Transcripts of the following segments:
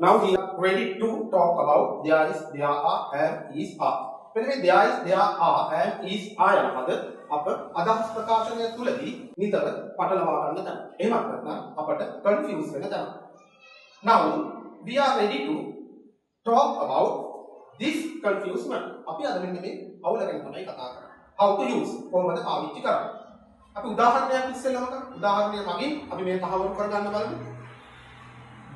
Now we are ready to talk about there is, there are, and is, are. When we there is, there are, and is, are යන පද අප අදහස් ප්‍රකාශනය තුලදී නිතර පටලවා ගන්න තැන. එහෙමත් නැත්නම් අපට confuse වෙන තැන. Now we are ready to talk about this confusement. අපි අද මෙන්න මේ අවුල ගැන තමයි කතා කරන්නේ. How to use කොහොමද පාවිච්චි කරන්නේ. අපි උදාහරණයක් ඉස්සෙල්ලාම කරමු. උදාහරණය මගින් අපි මේ තහවුරු කරගන්න බලමු.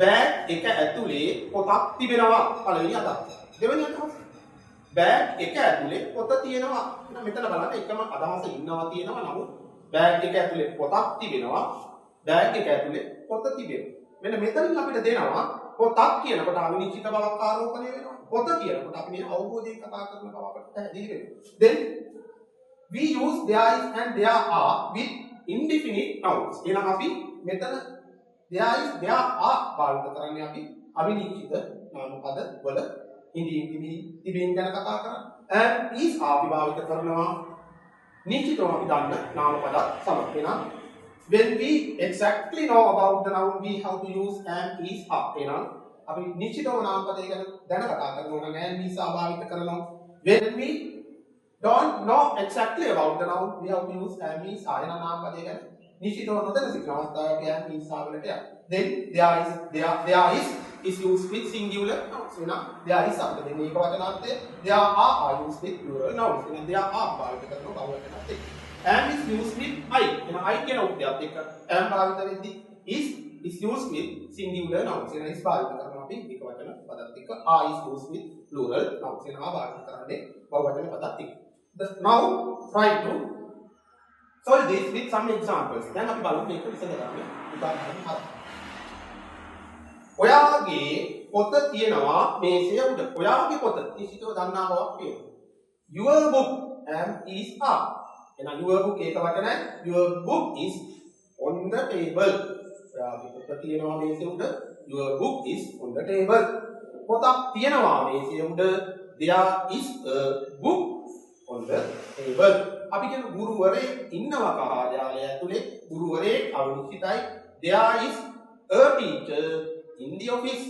බෑග් එක ඇතුලේ පොතක් තිබෙනවා පළවෙනි අදහස. දෙවෙනි අදහස. බෑග් එක ඇතුලේ පොත තියෙනවා. එහෙනම් මෙතන බලන්න එකම අදහස ඉන්නවා තියෙනවා. නමුත් බෑග් එක ඇතුලේ පොතක් තිබෙනවා. බෑග් එක ඇතුලේ පොත තිබෙනවා. මෙන්න මෙතනින් අපිට දෙනවා පොතක් කියනකොට අවිනිශ්චිත බවක් ආරෝපණය වෙනවා. පොත කියනකොට අපි මේ අවබෝධයෙන් කතා කරන බව අපට පැහැදිලි වෙනවා. Then we use there is and there are with indefinite nouns. එහෙනම් අපි මෙතන there is, there are භාවිත කරන්නේ අපි අවිනිශ්චිත නාම පද වල තිබීම ගැන කතා කරන්නේ. and is අපි භාවිත කරනවා නිශ්චිතව අපි දන්න නාම පද සමග. එහෙනම් when we exactly know about the noun we have to use and is are. එහෙනම් අපි නිශ්චිතව නාම පදය ගැන දැන කතා කරනවා නම් and is are භාවිත කරනවා. when we don't know exactly about the noun we have to use and is are. එහෙනම් නාම පදය ගැන නිශ්චිතව නොදැන සිටින අවස්ථාවක and is are වලට යනවා. then there is used with singular nouns. එහෙනම් there is අපිට දෙන්නේ ඒක වචනාර්ථය. there are used with plural nouns. එහෙනම් there are භාවිත කරන බව වචනාර්ථය. and is used with I. එහෙනම් I කියන උක්තියත් එක්ක and භාවිත වෙද්දී is used with singular nouns. එහෙනම් is භාවිත කරනවා අපි ඒක වචන පදත් එක්ක. are is used with plural nouns. එහෙනම් භාවිත කරන්නේ බව වචන පදත් එක්ක. now try to solve this with some examples. දැන් අපි බලමු මේක විසඳගන්න උදාහරණ හරි. ඔයාගේ පොත තියෙනවා මේසය උඩ. ඔයාගේ පොත නිශ්චිතව දන්නා බවක් තියෙනවා. Your book and is are. එහෙනම් your book ඒක වචනයි. Your book is on the table. ඔයාගේ පොත තියෙනවා මේසය උඩ. Your book is on the table. පොතක් තියෙනවා මේසය උඩ. There is a book on the table. අපි කියන ගුරුවරයෙක් ඉන්නවා කාර්යාලය ඇතුලේ. ගුරුවරයෙක් අවිනිශ්චිතයි. There is a teacher in the office.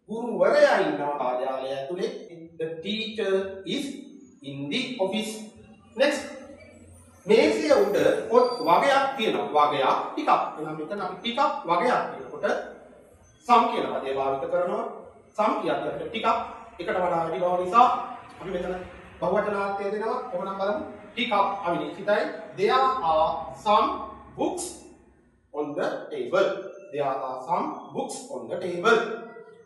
ගුරුවරයා ඉන්නවා කාර්යාලය ඇතුලේ. The teacher is in the office. Next. මේසය උඩ පොත් වගයක් තියෙනවා. වගයක් ටිකක්. එහෙනම් මෙතන අපි ටිකක් වගයක් කියනකොට some කියන පදේ භාවිත කරනවා. some කියද්දී අපිට ටිකක් එකට වඩා වැඩි බව නිසා අපි මෙතන බහුවචනාර්ථය දෙනවා. කොහොමනම් බලමු. ටිකක් අවිනිශ්චිතයි. There are some books on the table. There are some books on the table.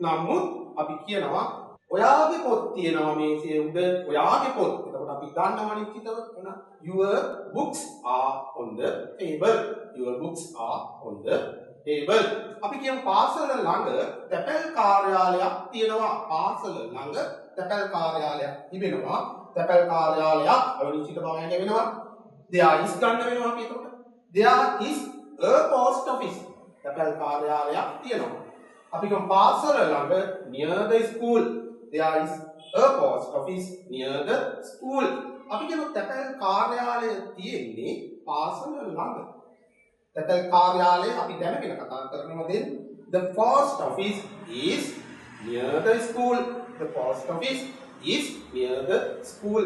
නමුත් අපි කියනවා ඔයාගේ පොත් තියෙනවා මේසය උඩ. ඔයාගේ පොත්. එතකොට අපි දන්නවා නිශ්චිතව එන your books are on the table. Your books are on the table. අපි කියමු පාසල ළඟ තැපැල් කාර්යාලයක් තියෙනවා. පාසල ළඟ තැපැල් කාර්යාලයක් තිබෙනවා. තැපැල් කාර්යාලයක් අවිනිශ්චිත භාවයක් වෙනවා. there is ගන්න වෙනවා අපි එතකොට. there is a post office. තැපැල් කාර්යාලයක් තියෙනවා. අපි කියමු පාසල ළඟ near the school. there is a post office near the school. අපි කියමු තැපැල් කාර්යාලය තියෙන්නේ පාසල ළඟ. තැපැල් කාර්යාලය අපි දැනගෙන කතා කරනවා. then the post office is near the school. The post office is near the school.